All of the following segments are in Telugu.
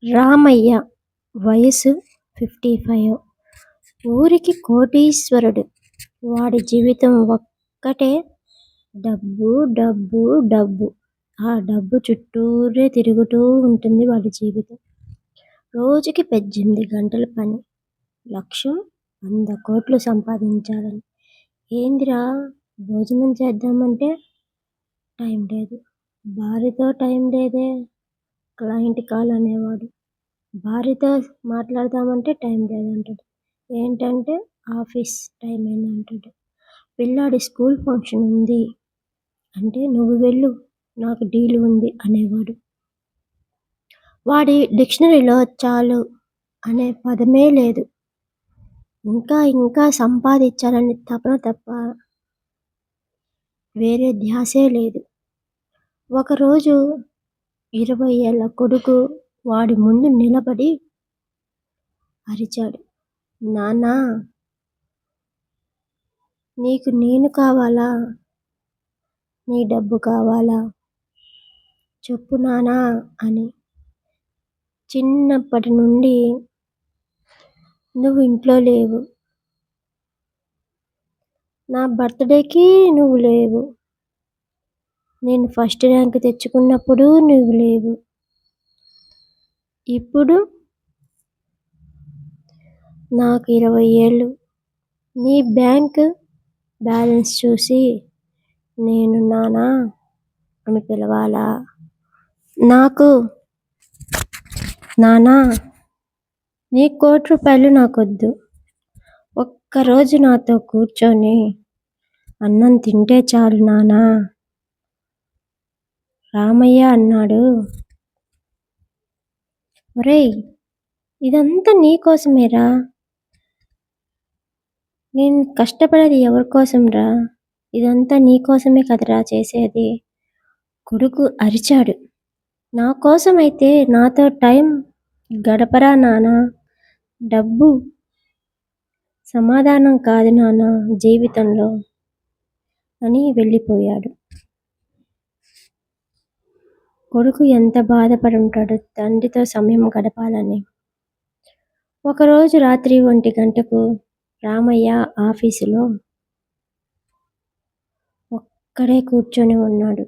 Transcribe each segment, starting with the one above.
రామయ్య వయసు 55. ఊరికి కోటీశ్వరుడు. వాడి జీవితం ఒక్కటే డబ్బు డబ్బు డబ్బు. ఆ డబ్బు చుట్టూరే తిరుగుతూ ఉంటుంది వాడి జీవితం. రోజుకి 18 గంటల పని. లక్ష్యం 100 కోట్లు సంపాదించాలని. ఏందిరా భోజనం చేద్దామంటే టైం లేదు. భార్యతో టైం లేదే. క్లయింట్ కాల్ అనేవాడు. భార్యతో మాట్లాడదామంటే టైం లేదంటాడు. ఏంటంటే ఆఫీస్ టైం అయిందంటాడు. పిల్లాడి స్కూల్ ఫంక్షన్ ఉంది అంటే నువ్వు వెళ్ళు, నాకు డీల్ ఉంది అనేవాడు. వాడి డిక్షనరీలో చాలు అనే పదమే లేదు. ఇంకా ఇంకా సంపాదించాలని తపన తప్ప వేరే ధ్యాసే లేదు. ఒకరోజు 20 ఏళ్ల కొడుకు వాడి ముందు నిలబడి అరిచాడు. నాన్నా, నీకు నేను కావాలా, నీ డబ్బు కావాలా? చెప్పు నాన్నా అని. చిన్నప్పటి నుండి నువ్వు ఇంట్లో లేవు. నా బర్త్డేకి నువ్వు లేవు. నేను ఫస్ట్ ర్యాంక్ తెచ్చుకున్నప్పుడు నువ్వు లేవు. ఇప్పుడు నాకు 20 ఏళ్ళు. నీ బ్యాంక్ బ్యాలెన్స్ చూసి నేను నాన్నా అని పిలవాలా? నాకు నాన్నా, నీ ₹1,00,00,000 నాకొద్దు. ఒక్కరోజు నాతో కూర్చొని అన్నం తింటే చాలు నాన్నా. రామయ్య అన్నాడు. ఒరేయ్, ఇదంతా నీకోసమేరా. నేను కష్టపడేది ఎవరి కోసంరా? ఇదంతా నీకోసమే కదరా చేసేది. కొడుకు అరిచాడు. నా కోసమైతే నాతో టైం గడపరా నాన్నా. డబ్బు సమాధానం కాదు నాన్నా జీవితంలో అని వెళ్ళిపోయాడు. కొడుకు ఎంత బాధపడి ఉంటాడు తండ్రితో సమయం గడపాలని. ఒకరోజు రాత్రి 1 గంటకు రామయ్య ఆఫీసులో ఒక్కడే కూర్చొని ఉన్నాడు.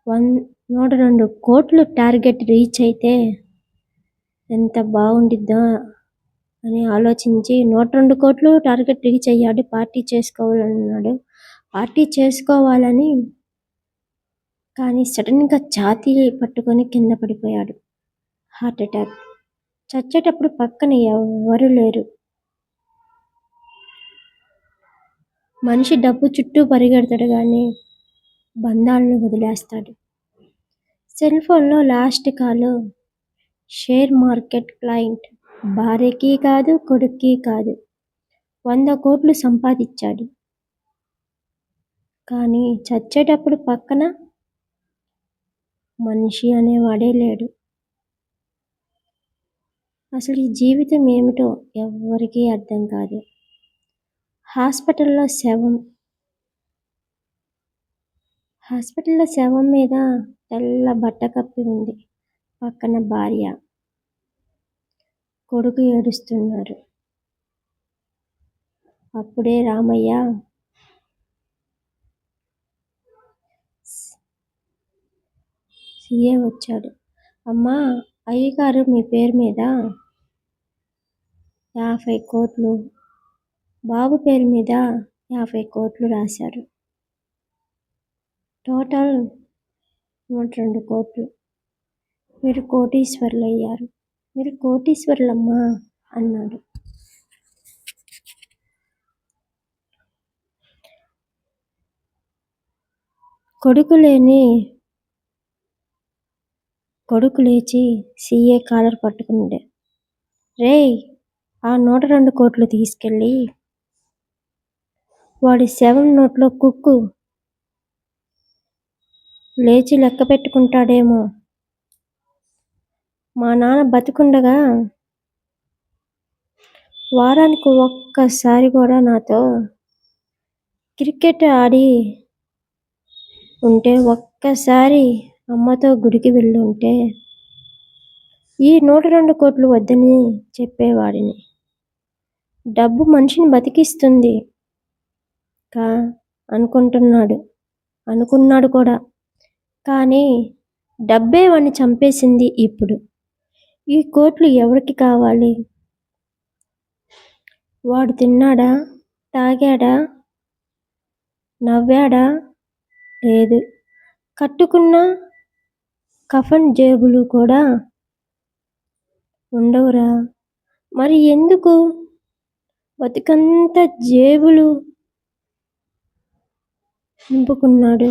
102 కోట్లు టార్గెట్ రీచ్ అయితే ఎంత బాగుండిద్దో అని ఆలోచించి 102 కోట్లు టార్గెట్ రీచ్ అయ్యాడు. పార్టీ చేసుకోవాలన్నాడు. పార్టీ చేసుకోవాలని కానీ సడన్గా ఛాతీ పట్టుకొని కింద పడిపోయాడు. Heart attack. చచ్చేటప్పుడు పక్కన ఎవ్వరూ లేరు. మనిషి డబ్బు చుట్టూ పరిగెడతాడు కానీ బంధాలను వదిలేస్తాడు. సెల్ ఫోన్లో last call. Share market client. భార్యకి కాదు, కొడుక్కి కాదు. 100 కోట్లు సంపాదించాడు. కానీ చచ్చేటప్పుడు పక్కన మనిషి అనేవాడే లేడు. అసలు ఈ జీవితం ఏమిటో ఎవ్వరికీ అర్థం కాదు. హాస్పిటల్లో శవం మీద తెల్ల బట్ట కప్పి ఉంది. పక్కన భార్య, కొడుకు ఏడుస్తున్నారు. అప్పుడే రామయ్య సీఏ వచ్చాడు. అమ్మా, అయ్యగారు మీ పేరు మీద 50 కోట్లు, బాబు పేరు మీద 50 కోట్లు రాశారు. టోటల్ 102 కోట్లు. మీరు కోటీశ్వరులు అయ్యారు. మీరు కోటీశ్వరులమ్మా అన్నాడు. కొడుకు లేచి సీఏ కాలర్ పట్టుకున్నాడు. రేయ్, ఆ 102 కోట్లు తీసుకెళ్ళి వాడి శవం నోట్లో కుక్కు. లేచి లెక్క పెట్టుకుంటాడేమో. మా నాన్న బతికుండగా వారానికి ఒక్కసారి కూడా నాతో క్రికెట్ ఆడి ఉంటే, ఒక్కసారి అమ్మతో గుడికి వెళ్ళి ఉంటే ఈ 102 కోట్లు వద్దని చెప్పేవాడిని. డబ్బు మనిషిని బతికిస్తుంది అనుకున్నాడు కూడా. కానీ డబ్బే వాణ్ణి చంపేసింది ఇప్పుడు. ఈ కోట్లు ఎవరికి కావాలి? వాడు తిన్నాడా, తాగాడా, నవ్వాడా? లేదు. కట్టుకున్న కఫన్ జేబులు కూడా ఉండవురా. మరి ఎందుకు బతుకంతా జేబులు నింపుకున్నాడు?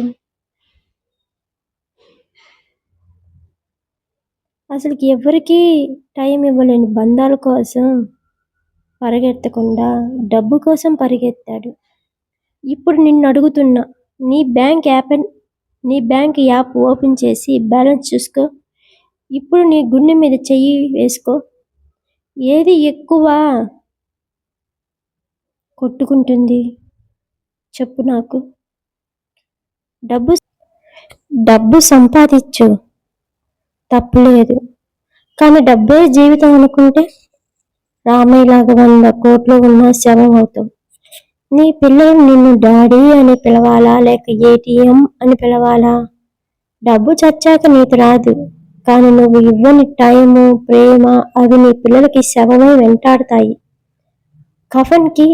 అసలుకి ఎవరికీ టైం ఇవ్వలేని బంధాల కోసం పరిగెత్తకుండా డబ్బు కోసం పరిగెత్తాడు. ఇప్పుడు నిన్ను అడుగుతున్నా, నీ బ్యాంక్ యాప్ ఓపెన్ చేసి బ్యాలెన్స్ చూసుకో. ఇప్పుడు నీ గుండె మీద చెయ్యి వేసుకో. ఏది ఎక్కువ కొట్టుకుంటుంది చెప్పు నాకు. డబ్బు సంపాదించు, తప్పులేదు. కానీ డబ్బే జీవితం అనుకుంటే రామయ్యలాగా 100 కోట్లు ఉన్నా శవం అవుతావు. నీ పిల్లలు నిన్ను డాడీ అని పిలవాలా, లేక ఏటీఎం అని పిలవాలా? డబ్బు చచ్చాక నీకు రాదు. కానీ నువ్వు ఇవ్వని టైము, ప్రేమ అవి నీ పిల్లలకి శవమై వెంటాడతాయి. కఫన్కి